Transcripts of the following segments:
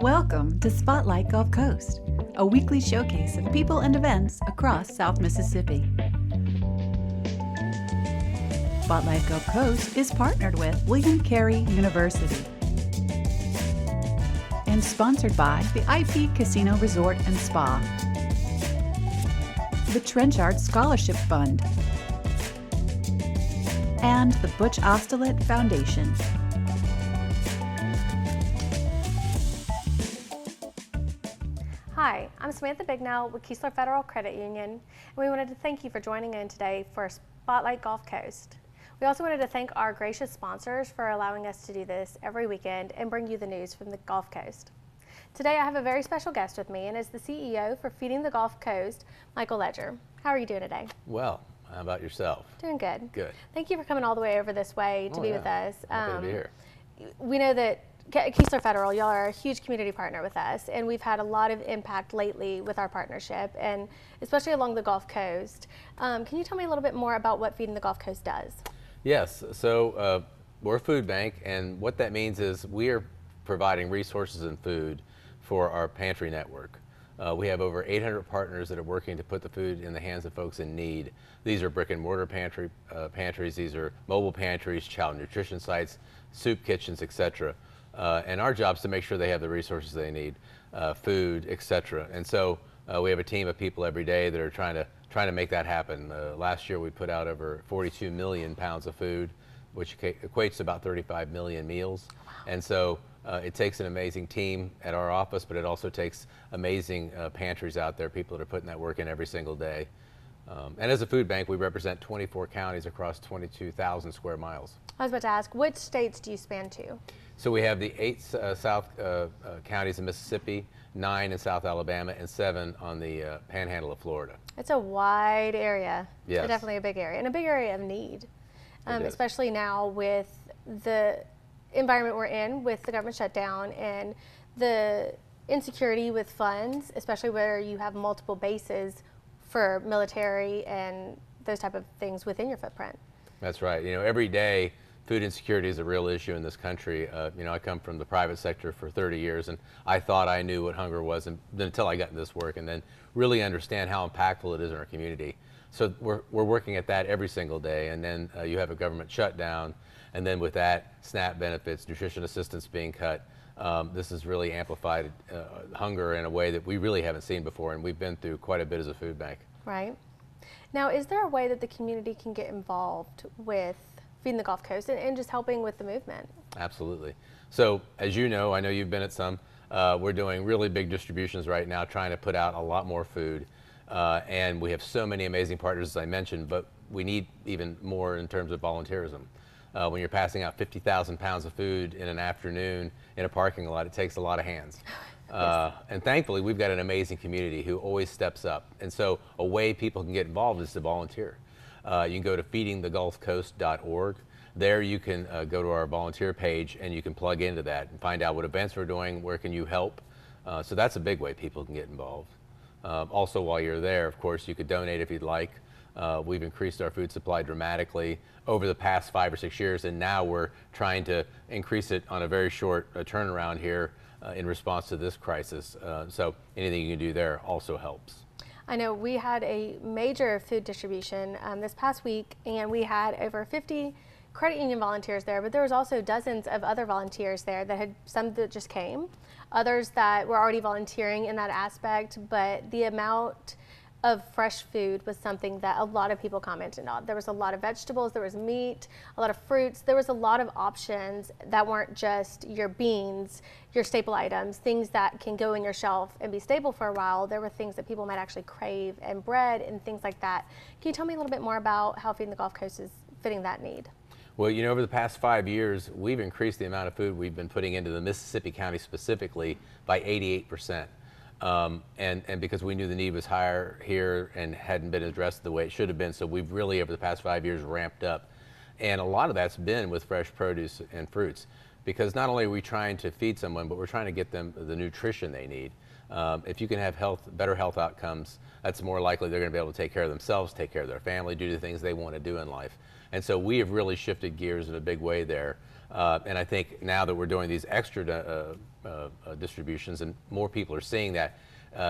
Welcome to Spotlight Gulf Coast, a weekly showcase of people and events across South Mississippi. Spotlight Gulf Coast is partnered with William Carey University and sponsored by the IP Casino Resort and Spa, the Trenchard Scholarship Fund, and the Butch Ostelet Foundation. Hi, I'm Samantha Bignell with Keesler Federal Credit Union, and we wanted to thank you for joining in today for Spotlight Gulf Coast. We also wanted to thank our gracious sponsors for allowing us to do this every weekend and bring you the news from the Gulf Coast. Today I have a very special guest with me, and is the CEO for Feeding the Gulf Coast, Michael Ledger. How are you doing today? Well, how about yourself? Doing good. Good. Thank you for coming all the way over this way to be with us. Happy to be here. We know that Keesler Federal, y'all are a huge community partner with us, and we've had a lot of impact lately with our partnership, and especially along the Gulf Coast. Can you tell me a little bit more about what Feeding the Gulf Coast does? Yes, so we're a food bank, and what that means is we are providing resources and food for our pantry network. We have over 800 partners that are working to put the food in the hands of folks in need. These are brick and mortar pantries, these are mobile pantries, child nutrition sites, soup kitchens, etc. And our job is to make sure they have the resources they need, food, etc. And so we have a team of people every day that are trying to make that happen. Last year we put out over 42 million pounds of food, which equates to about 35 million meals. And so it takes an amazing team at our office, but it also takes amazing pantries out there, people that are putting that work in every single day. And as a food bank, we represent 24 counties across 22,000 square miles. I was about to ask, which states do you span to? So we have the 8 south counties in Mississippi, 9 in South Alabama, and 7 on the panhandle of Florida. It's a wide area. Yes. Definitely a big area, and a big area of need, especially now with the environment we're in with the government shutdown and the insecurity with funds, especially where you have multiple bases for military and those type of things within your footprint. That's right. You know, every day food insecurity is a real issue in this country. You know, I come from the private sector for 30 years, and I thought I knew what hunger was until I got into this work, and then really understand how impactful it is in our community. So we're working at that every single day, and then you have a government shutdown, and then with that, SNAP benefits, nutrition assistance being cut. This has really amplified hunger in a way that we really haven't seen before, and we've been through quite a bit as a food bank. Right. Now, is there a way that the community can get involved with Feeding the Gulf Coast and just helping with the movement? Absolutely. So, as you know, I know you've been at some, we're doing really big distributions right now, trying to put out a lot more food. And we have so many amazing partners, as I mentioned, but we need even more in terms of volunteerism. When you're passing out 50,000 pounds of food in an afternoon in a parking lot, it takes a lot of hands. Yes. And thankfully, we've got an amazing community who always steps up. And so a way people can get involved is to volunteer. You can go to feedingthegulfcoast.org. There you can go to our volunteer page and you can plug into that and find out what events we're doing, where can you help. So that's a big way people can get involved. Also, while you're there, of course, you could donate if you'd like. We've increased our food supply dramatically over the past 5 or 6 years, and now we're trying to increase it on a very short turnaround here in response to this crisis. So anything you can do there also helps. I know we had a major food distribution this past week, and we had over 50 credit union volunteers there, but there was also dozens of other volunteers there that had some that just came, others that were already volunteering in that aspect, but the amount of fresh food was something that a lot of people commented on. There was a lot of vegetables, there was meat, a lot of fruits, there was a lot of options that weren't just your beans, your staple items, things that can go in your shelf and be stable for a while. There were things that people might actually crave, and bread and things like that. Can you tell me a little bit more about how Feeding the Gulf Coast is fitting that need? Well, you know, over the past 5 years, we've increased the amount of food we've been putting into the Mississippi County specifically by 88%. And because we knew the need was higher here and hadn't been addressed the way it should have been, so we've really, over the past 5 years, ramped up. And a lot of that's been with fresh produce and fruits, because not only are we trying to feed someone, but we're trying to get them the nutrition they need. If you can have better health outcomes, that's more likely they're going to be able to take care of themselves, take care of their family, do the things they want to do in life. And so we have really shifted gears in a big way there. And I think now that we're doing these extra distributions, and more people are seeing that.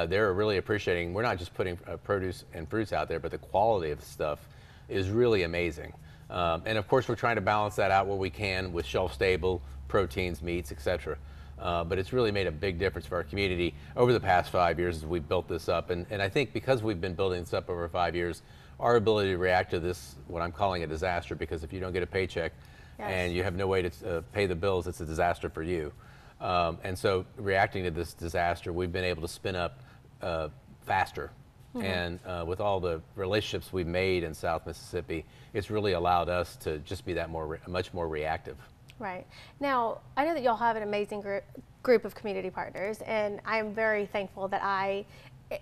They're really appreciating. We're not just putting produce and fruits out there, but the quality of the stuff is really amazing. And of course, we're trying to balance that out where we can with shelf-stable proteins, meats, etc. But it's really made a big difference for our community over the past 5 years as we've built this up. And I think because we've been building this up over 5 years, our ability to react to this, what I'm calling a disaster, because if you don't get a paycheck and you have no way to pay the bills, it's a disaster for you. And so reacting to this disaster, we've been able to spin up faster. And with all the relationships we've made in South Mississippi, it's really allowed us to just be that much more reactive. Right. Now, I know that y'all have an amazing group of community partners, and I am very thankful that I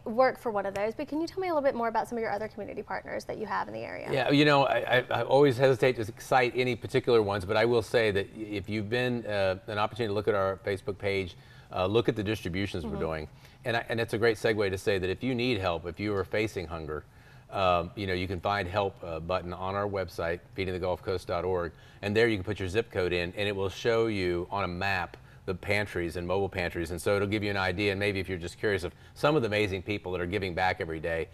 work for one of those. But can you tell me a little bit more about some of your other community partners that you have in the area? Yeah, you know, I always hesitate to cite any particular ones, but I will say that if you've been an opportunity to look at our Facebook page, look at the distributions we're doing. And it's a great segue to say that if you need help, if you are facing hunger, you know, you can find help button on our website, feedingthegulfcoast.org, and there you can put your zip code in, and it will show you on a map the pantries and mobile pantries. And so it'll give you an idea, and maybe if you're just curious of some of the amazing people that are giving back every day,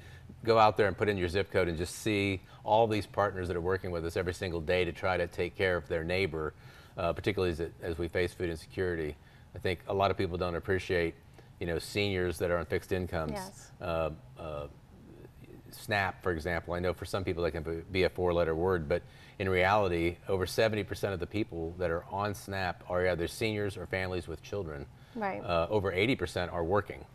go out there and put in your zip code and just see all these partners that are working with us every single day to try to take care of their neighbor, particularly as we face food insecurity. I think a lot of people don't appreciate, you know, seniors that are on fixed incomes. Yes. SNAP, for example, I know for some people that can be a four-letter word, but in reality, over 70% of the people that are on SNAP are either seniors or families with children. Right. Over 80% are working.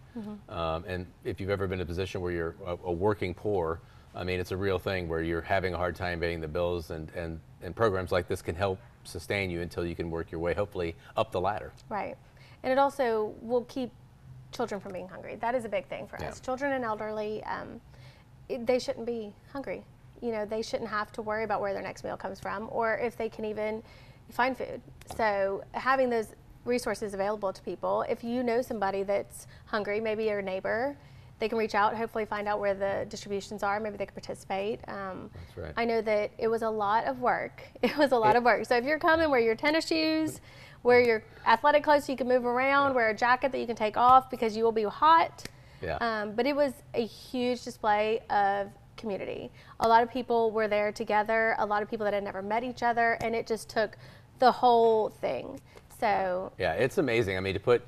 And if you've ever been in a position where you're a working poor, I mean, it's a real thing where you're having a hard time paying the bills, and programs like this can help sustain you until you can work your way, hopefully, up the ladder. Right. And it also will keep children from being hungry. That is a big thing for Yeah. us. Children and elderly, they shouldn't be hungry. You know, they shouldn't have to worry about where their next meal comes from, or if they can even find food. So having those resources available to people, if you know somebody that's hungry, maybe your neighbor, they can reach out, hopefully find out where the distributions are, maybe they can participate. That's right. I know that it was a lot of work. It was a lot of work. So if you're coming, wear your tennis shoes, wear your athletic clothes so you can move around, wear a jacket that you can take off because you will be hot. Yeah. But it was a huge display of community. A lot of people were there together, a lot of people that had never met each other, and it just took the whole thing. So yeah, it's amazing. I mean, to put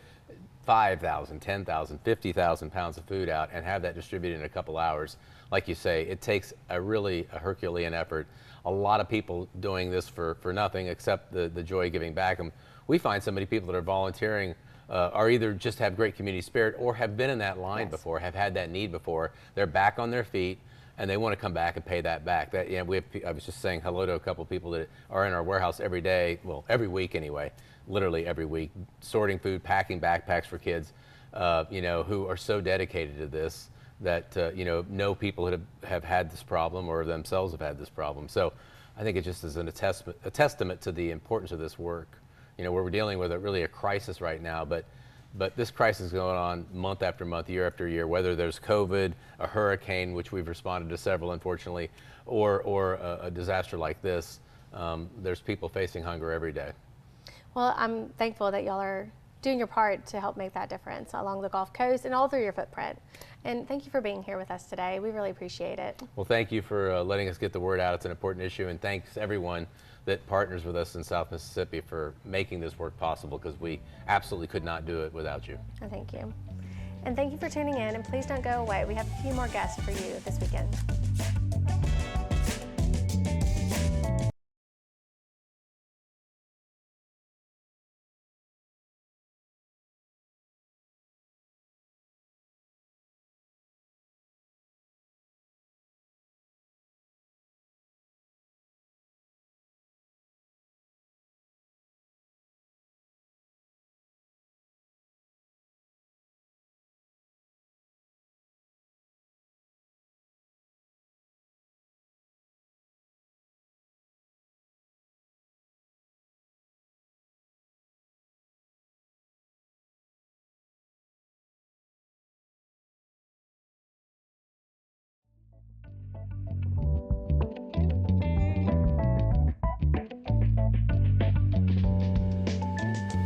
5,000, 10,000, 50,000 pounds of food out and have that distributed in a couple hours, like you say, it takes a Herculean effort. A lot of people doing this for nothing except the joy of giving back. And we find so many people that are volunteering are either just have great community spirit or have been in that line before, have had that need before. They're back on their feet, and they want to come back and pay that back. That, you know, I was just saying hello to a couple of people that are in our warehouse every day, well, every week anyway, literally every week, sorting food, packing backpacks for kids, you know, who are so dedicated to this that, you know people that have had this problem or themselves have had this problem. So I think it just is a testament to the importance of this work. You know, where we're dealing with a crisis right now, but this crisis is going on month after month, year after year, whether there's COVID, a hurricane, which we've responded to several, unfortunately, or a disaster like this. There's people facing hunger every day. well, I'm thankful that y'all are doing your part to help make that difference along the Gulf Coast and all through your footprint. And thank you for being here with us today. We really appreciate it. Well, thank you for letting us get the word out. It's an important issue, and thanks everyone that partners with us in South Mississippi for making this work possible, because we absolutely could not do it without you. And thank you. And thank you for tuning in, and please don't go away. We have a few more guests for you this weekend.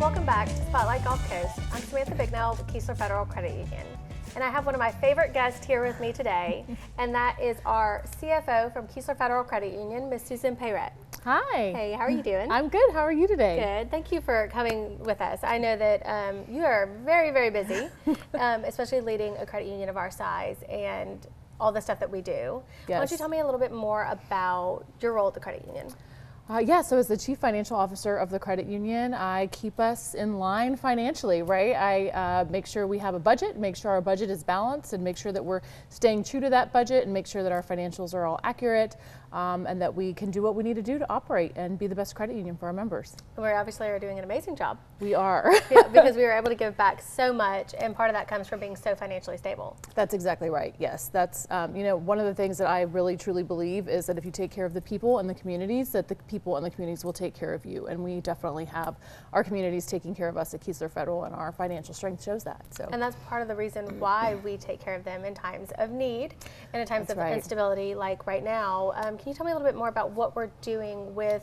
welcome back to Spotlight Gulf Coast. I'm Samantha Bignell with Keesler Federal Credit Union. And I have one of my favorite guests here with me today, and that is our CFO from Keesler Federal Credit Union, Ms. Susan Payret. Hi. Hey, how are you doing? I'm good. How are you today? Good. Thank you for coming with us. I know that you are very, very busy, especially leading a credit union of our size and all the stuff that we do. Yes. Why don't you tell me a little bit more about your role at the credit union? So as the Chief Financial Officer of the credit union, I keep us in line financially, right? I make sure we have a budget, make sure our budget is balanced, and make sure that we're staying true to that budget, and make sure that our financials are all accurate, and that we can do what we need to do to operate and be the best credit union for our members. We obviously are doing an amazing job. We are. Yeah, because we were able to give back so much, and part of that comes from being so financially stable. That's exactly right. Yes, that's one of the things that I really truly believe is that if you take care of the people and the communities, that the people and the communities will take care of you. And we definitely have our communities taking care of us at Keesler Federal, and our financial strength shows that. So. And that's part of the reason why we take care of them in times of need and in times of instability, like right now. Can you tell me a little bit more about what we're doing with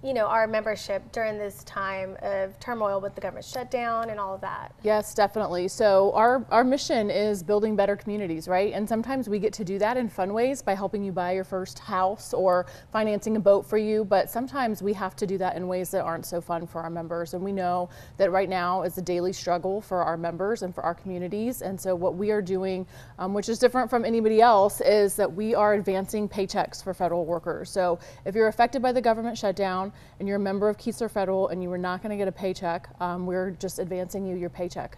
our membership during this time of turmoil with the government shutdown and all of that? Yes, definitely. So our mission is building better communities, right? And sometimes we get to do that in fun ways by helping you buy your first house or financing a boat for you. But sometimes we have to do that in ways that aren't so fun for our members. And we know that right now is a daily struggle for our members and for our communities. And so what we are doing, which is different from anybody else, is that we are advancing paychecks for federal workers. So if you're affected by the government shutdown, and you're a member of Keesler Federal and you are not going to get a paycheck, we're just advancing you your paycheck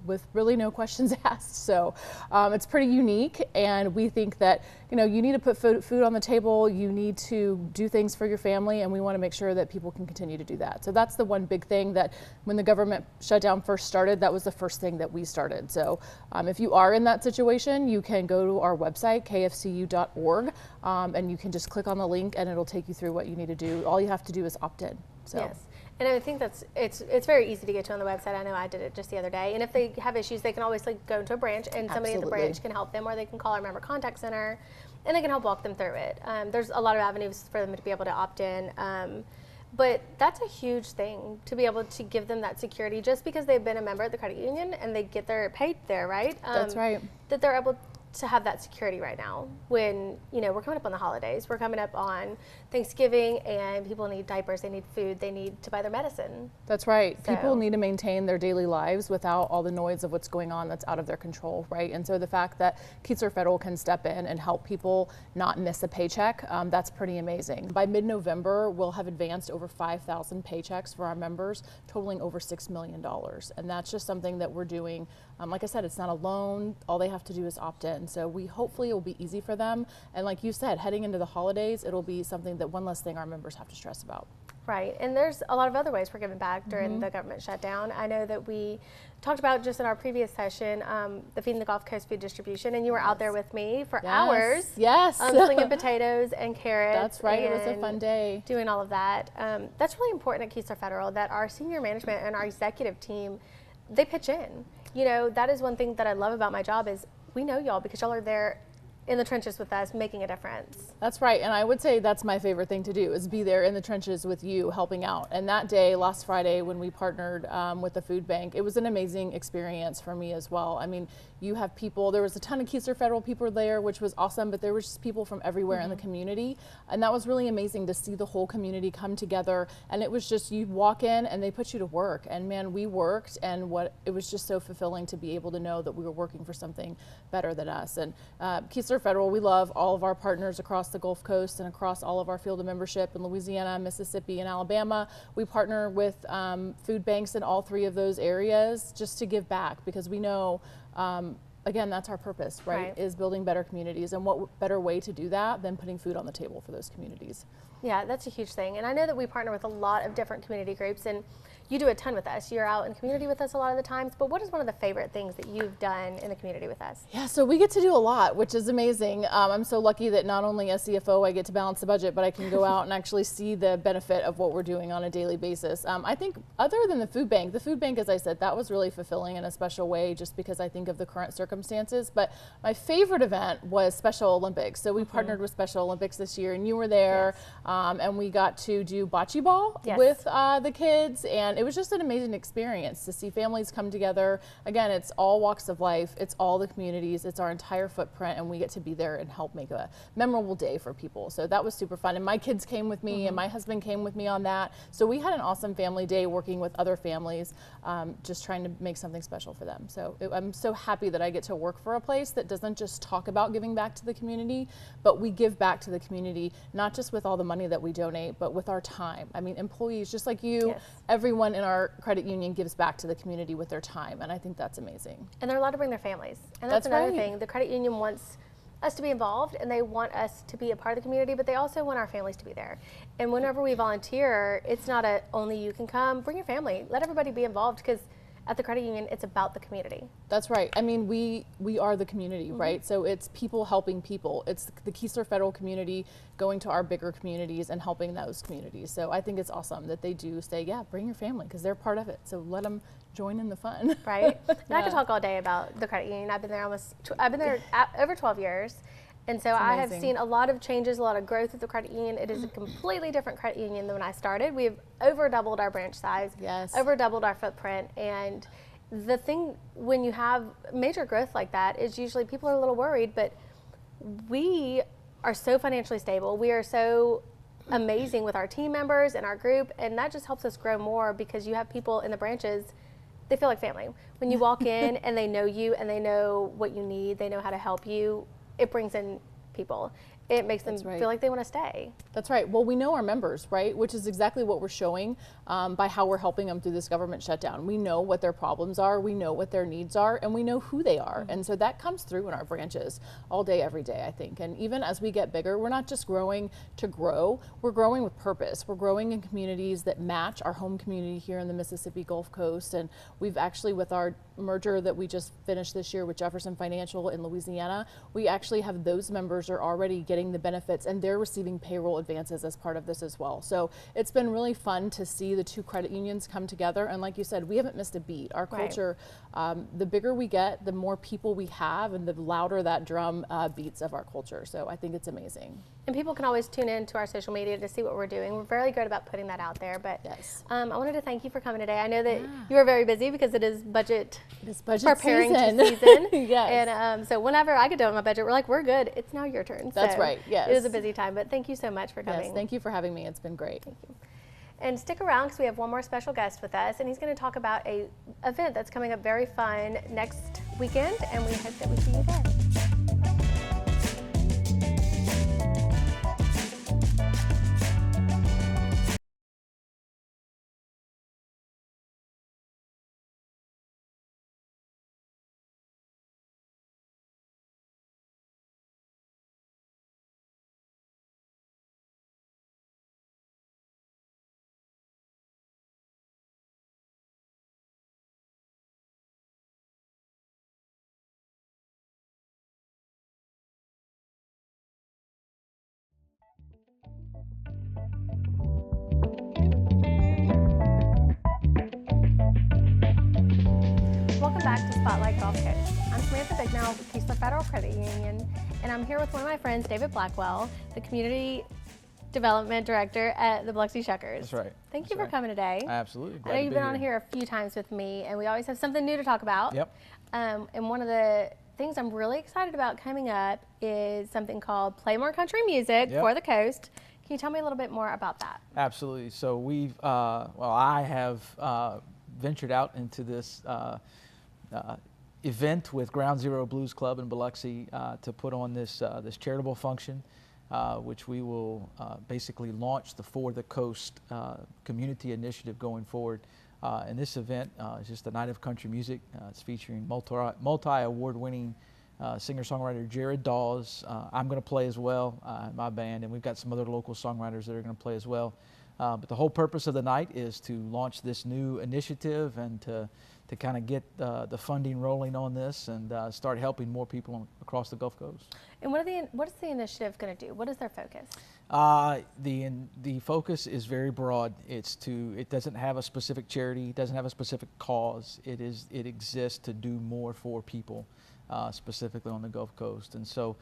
with really no questions asked. So it's pretty unique, and we think that you need to put food on the table, you need to do things for your family, and we want to make sure that people can continue to do that. So that's the one big thing that when the government shutdown first started, that was the first thing that we started. So if you are in that situation, you can go to our website, kfcu.org, and you can just click on the link and it'll take you through what you need to do. All you have to do is opt in. So. Yes. And I think it's very easy to get to on the website. I know I did it just the other day. And if they have issues, they can always go into a branch, and somebody at the branch can help them, or they can call our member contact center, and they can help walk them through it. There's a lot of avenues for them to be able to opt in. But that's a huge thing, to be able to give them that security just because they've been a member of the credit union and they get their pay there, right? That's right. That they're able to have that security right now when we're coming up on the holidays, we're coming up on Thanksgiving, and people need diapers, they need food, they need to buy their medicine. That's right. So. People need to maintain their daily lives without all the noise of what's going on that's out of their control, right? And so the fact that Keesler Federal can step in and help people not miss a paycheck, that's pretty amazing. By mid-November, we'll have advanced over 5,000 paychecks for our members, totaling over $6 million. And that's just something that we're doing. Like I said, it's not a loan. All they have to do is opt in. So hopefully it will be easy for them. And like you said, heading into the holidays, it'll be something that one less thing our members have to stress about. Right, and there's a lot of other ways we're giving back during the government shutdown. I know that we talked about just in our previous session, the Feeding the Gulf Coast food distribution, and you were out there with me for hours. Yes. Slinging potatoes and carrots. That's right, it was a fun day. Doing all of that. That's really important at Keesler Federal, that our senior management and our executive team, they pitch in. That is one thing that I love about my job is we know y'all because y'all are there in the trenches with us, making a difference. That's right, and I would say that's my favorite thing to do, is be there in the trenches with you, helping out. And that day, last Friday, when we partnered with the food bank, it was an amazing experience for me as well. I mean, you have people, there was a ton of Keesler Federal people there, which was awesome, but there was just people from everywhere in the community, and that was really amazing to see the whole community come together. And it was just, you walk in and they put you to work, and man, we worked, and it was just so fulfilling to be able to know that we were working for something better than us. And Keesler Federal, we love all of our partners across the Gulf Coast and across all of our field of membership in Louisiana, Mississippi, and Alabama. We partner with food banks in all three of those areas just to give back, because we know, again, that's our purpose, right? Is building better communities, and what better way to do that than putting food on the table for those communities. Yeah, that's a huge thing. And I know that we partner with a lot of different community groups, and you do a ton with us. You're out in community with us a lot of the times, but what is one of the favorite things that you've done in the community with us? Yeah, so we get to do a lot, which is amazing. I'm so lucky that not only as CFO I get to balance the budget, but I can go out and actually see the benefit of what we're doing on a daily basis. I think other than the food bank, as I said, that was really fulfilling in a special way, just because I think of the current circumstances. But my favorite event was Special Olympics. So we partnered with Special Olympics this year, and you were there. and we got to do bocce ball Yes. with the kids, and it was just an amazing experience to see families come together. Again, it's all walks of life, it's all the communities, it's our entire footprint, and we get to be there and help make a memorable day for people. So that was super fun, and my kids came with me, and my husband came with me on that. So we had an awesome family day working with other families, just trying to make something special for them. So I'm so happy that I get to work for a place that doesn't just talk about giving back to the community, but we give back to the community, not just with all the money that we donate, but with our time. I mean, employees, just like you, Yes. everyone in our credit union gives back to the community with their time, and I think that's amazing. And they're allowed to bring their families. And that's That's another right. thing. The credit union wants us to be involved, and they want us to be a part of the community, but they also want our families to be there. And whenever we volunteer, it's not a only you can come, bring your family. Let everybody be involved, because at the credit union, it's about the community. That's right. I mean, we are the community, right? So it's people helping people. It's the Keesler Federal community going to our bigger communities and helping those communities. So I think it's awesome that they do say, yeah, bring your family, because they're part of it. So let them join in the fun. Right? And I Yeah. could talk all day about the credit union. I've been there over 12 years. And so I have amazing. seen a lot of changes, a lot of growth at the credit union. It is a completely different credit union than when I started. We've over doubled our branch size, Yes. over doubled our footprint. And the thing when you have major growth like that is usually people are a little worried, but we are so financially stable. We are so amazing with our team members and our group, and that just helps us grow more because you have people in the branches, they feel like family. When you walk in and they know you and they know what you need, they know how to help you, it brings in people. It makes them That's right. feel like they want to stay. That's right. Well, we know our members, right? Which is exactly what we're showing by how we're helping them through this government shutdown. We know what their problems are, we know what their needs are, and we know who they are. And so that comes through in our branches all day, every day, I think. And even as we get bigger, we're not just growing to grow, we're growing with purpose. We're growing in communities that match our home community here in the Mississippi Gulf Coast. And we've actually, with our merger that we just finished this year with Jefferson Financial in Louisiana, we actually have those members are already getting the benefits, and they're receiving payroll advances as part of this as well. So it's been really fun to see the two credit unions come together, and like you said, we haven't missed a beat. Our Right. culture, the bigger we get, the more people we have, and the louder that drum beats of our culture. So I think it's amazing. And people can always tune in to our social media to see what we're doing. We're very good about putting that out there. But Yes. I wanted to thank you for coming today. I know that you are very busy because it is budget It's budget preparing season. to season. Yes. And so whenever I get done with my budget, we're like, we're good. It's now your turn. That's So right, yes. It was a busy time, but thank you so much for coming. Yes, thank you for having me. It's been great. And stick around because we have one more special guest with us, and he's going to talk about a event that's coming up very fun next weekend, and we hope that we see you there. Welcome back to Spotlight Gulf Coast. I'm Samantha Bignell with Keesler Federal Credit Union, and I'm here with one of my friends, David Blackwell, the Community Development Director at the Biloxi Shuckers. That's right. Thank you That's for coming today. Absolutely. I Glad know to you've be been on here a few times with me, and we always have something new to talk about. Yep. And one of the things I'm really excited about coming up is something called Play More Country Music Yep. for the Coast. Can you tell me a little bit more about that? Absolutely. So I have ventured out into this event with Ground Zero Blues Club in Biloxi to put on this charitable function, which we will basically launch the For the Coast community initiative going forward. And this event is just a night of country music. It's featuring multi-award-winning singer-songwriter Jared Dawes. I'm going to play as well in my band, and we've got some other local songwriters that are going to play as well. But the whole purpose of the night is to launch this new initiative and to kind of get the funding rolling on this and start helping more people across the Gulf Coast. And what is the initiative going to do? What is their focus? The focus is very broad. It doesn't have a specific charity, it doesn't have a specific cause. It exists to do more for people. specifically on the Gulf Coast. And so,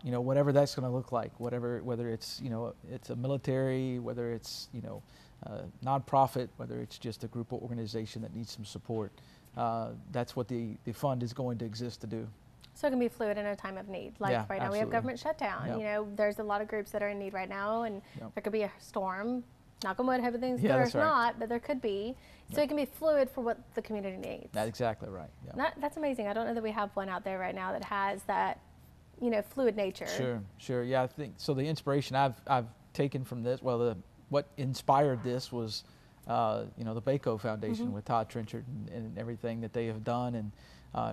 you know, whatever that's going to look like, whether it's, you know, it's a military, whether it's, you know, nonprofit, whether it's just a group or organization that needs some support, that's what the fund is going to exist to do. So it can be fluid in a time of need. Like Yeah, right now we have absolutely. government shutdown. Yep. You know, there's a lot of groups that are in need right now, and Yep. there could be a storm. Knock on wood, hoping things Yeah, there's that's right. not, but there could be. So Yep. it can be fluid for what the community needs. That's exactly right. Yeah. That's amazing. I don't know that we have one out there right now that has that, you know, fluid nature. Sure, sure. Yeah, I think so. The inspiration I've taken from this, well, what inspired this was, you know, the Baco Foundation with Todd Trenchard and everything that they have done, and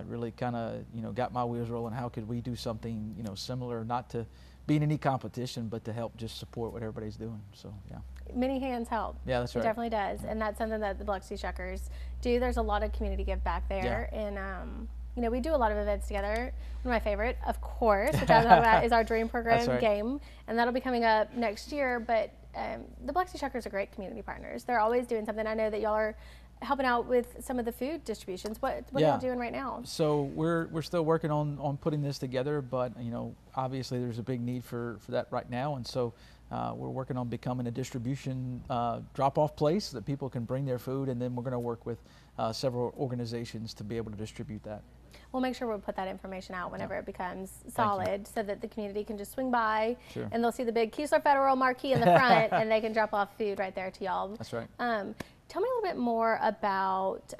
really kind of, you know, got my wheels rolling. How could we do something, you know, similar, not to be in any competition, but to help just support what everybody's doing. So yeah. Many hands help. Yeah, that's It right. definitely does, and that's something that the Biloxi Shuckers do. There's a lot of community give back there, and you know, we do a lot of events together. One of my favorite, of course, which I talk about, is our Dream Program That's right. game, and that'll be coming up next year. But the Biloxi Shuckers are great community partners. They're always doing something. I know that y'all are helping out with some of the food distributions. What are Yeah. y'all doing right now? So we're still working on putting this together, but you know, obviously there's a big need for that right now, and so we're working on becoming a distribution drop-off place that people can bring their food, and then we're going to work with several organizations to be able to distribute that. We'll make sure we'll put that information out whenever it becomes solid, so that the community can just swing by Sure. and they'll see the big Keesler Federal marquee in the front, and they can drop off food right there to y'all. That's right. Tell me a little bit more about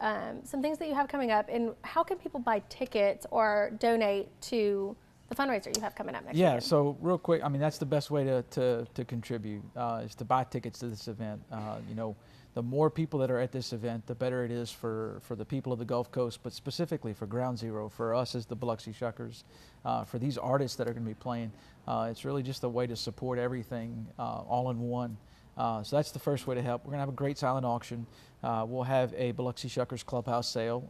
some things that you have coming up, and how can people buy tickets or donate to the fundraiser you have coming up next Yeah, weekend? so real quick, I mean, that's the best way to contribute, is to buy tickets to this event. You know, the more people that are at this event, the better it is for the people of the Gulf Coast, but specifically for Ground Zero, for us as the Biloxi Shuckers, for these artists that are going to be playing. It's really just a way to support everything all in one. So that's the first way to help. We're going to have a great silent auction. We'll have a Biloxi Shuckers Clubhouse sale.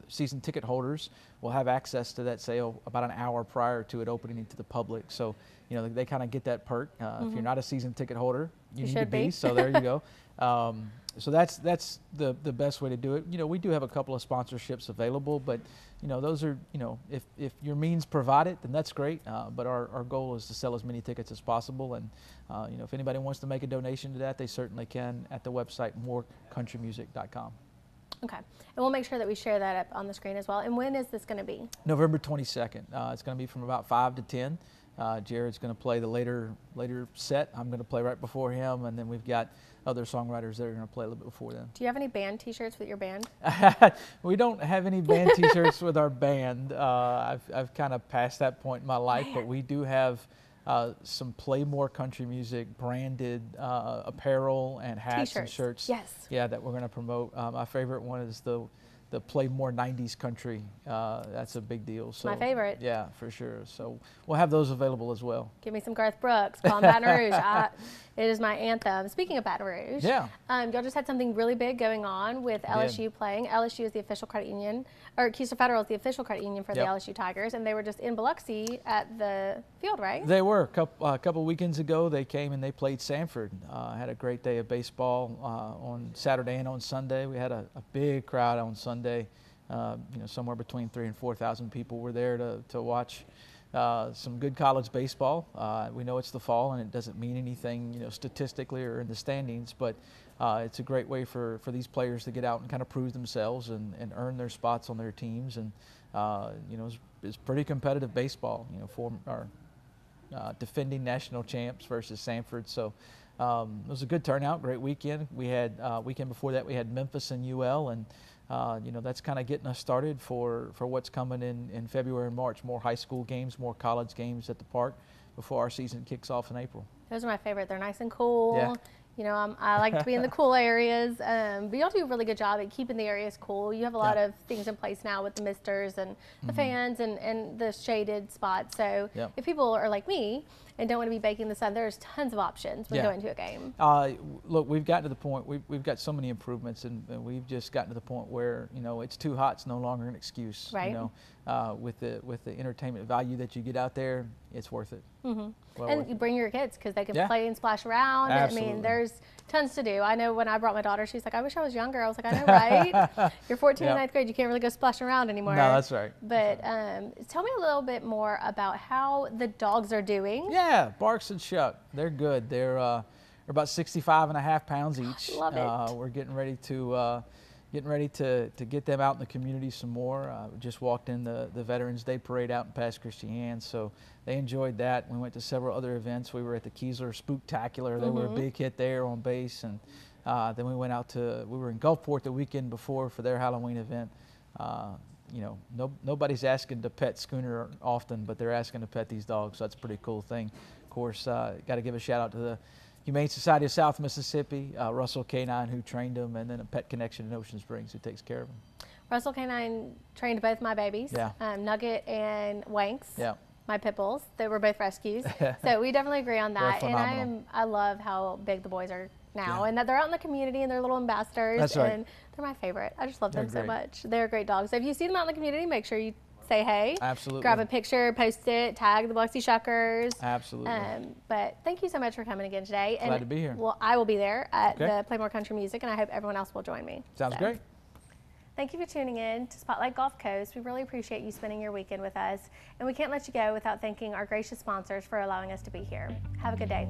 Season ticket holders will have access to that sale about an hour prior to it opening to the public. So, you know, they kind of get that perk. If you're not a season ticket holder, you need to should be. So there you go. So that's the best way to do it. You know, we do have a couple of sponsorships available, but you know, those are, you know, if your means provide it, then that's great. But our goal is to sell as many tickets as possible, and you know, if anybody wants to make a donation to that, they certainly can at the website morecountrymusic.com. Okay, and we'll make sure that we share that up on the screen as well. And when is this going to be? November 22nd. It's going to be from about 5 to 10. Jared's going to play the later set. I'm going to play right before him, and then we've got other songwriters that are going to play a little bit before them. Do you have any band T-shirts with your band? We don't have any band T-shirts with our band. I've kind of passed that point in my life, but we do have some Play More Country Music branded apparel and hats and T-shirts. shirts. Yes. Yeah, that we're going to promote. My favorite one is the Play More 90s Country. That's a big deal. So, My favorite. Yeah, for sure. So we'll have those available as well. Give me some Garth Brooks, Call 'em Baton Rouge. It is my anthem. Speaking of Baton Rouge, Yeah. Y'all just had something really big going on with LSU playing. LSU is the official credit union, or Keesler Federal is the official credit union for the Yep. LSU Tigers, and they were just in Biloxi at the field, right? They were. A couple weekends ago, they came and they played Sanford. Had a great day of baseball on Saturday and on Sunday. We had a big crowd on Sunday. You know, somewhere between 3,000 and 4,000 people were there to watch some good college baseball. We know it's the fall, and it doesn't mean anything, you know, statistically or in the standings, but it's a great way for these players to get out and kind of prove themselves and earn their spots on their teams. And you know, it's pretty competitive baseball. You know, for our defending national champs versus Sanford. So it was a good turnout, great weekend. We had weekend before that we had Memphis and UL, and you know, that's kind of getting us started for what's coming in February and March. More high school games, more college games at the park before our season kicks off in April. Those are my favorite. They're nice and cool. Yeah. You know, I like to be in the cool areas, but y'all do a really good job at keeping the areas cool. You have a lot of things in place now with the misters and the fans and the shaded spots. So Yep. if people are like me and don't want to be baking in the sun, there's tons of options when Yeah. going to a game. Look, we've gotten to the point, we've got so many improvements, and we've just gotten to the point where, you know, it's too hot, it's no longer an excuse. Right. You know, with the entertainment value that you get out there, it's worth it. Well And worth you it. bring your kids because they can Yeah. play and splash around. I Absolutely. mean, there's tons to do. I know when I brought my daughter, she's like, I wish I was younger. I was like, I know, right? You're 14 in Yep. ninth grade. You can't really go splashing around anymore. No, that's right. But tell me a little bit more about how the dogs are doing. Yeah, Barks and Shuck, they're good. They're about 65.5 pounds each. Love it. We're getting ready to get them out in the community some more. We just walked in the Veterans Day Parade out in Pass Christiane, so they enjoyed that. We went to several other events. We were at the Keesler Spooktacular. They were a big hit there on base, and then we went out we were in Gulfport the weekend before for their Halloween event. You know, nobody's asking to pet Schooner often, but they're asking to pet these dogs, so that's a pretty cool thing. Of course, got to give a shout out to the Humane Society of South Mississippi, Russell Canine, who trained them, and then a Pet Connection in Ocean Springs, who takes care of them. Russell Canine trained both my babies, Yeah. Nugget and Wanks. Yeah. My pit bulls. They were both rescues. So we definitely agree on that. They're phenomenal. And I love how big the boys are now, Yeah. and that they're out in the community and they're little ambassadors. That's right. And they're my favorite. I just love them They're so great. much. They're great dogs. So if you see them out in the community, make sure you say hey. Absolutely. Grab a picture, post it, tag the Biloxi Shuckers. Absolutely. But thank you so much for coming again today. Glad to be here. Well, I will be there at Okay. the Playmore Country Music, and I hope everyone else will join me. Sounds So, great. Thank you for tuning in to Spotlight Gulf Coast. We really appreciate you spending your weekend with us, and we can't let you go without thanking our gracious sponsors for allowing us to be here. Have a good day.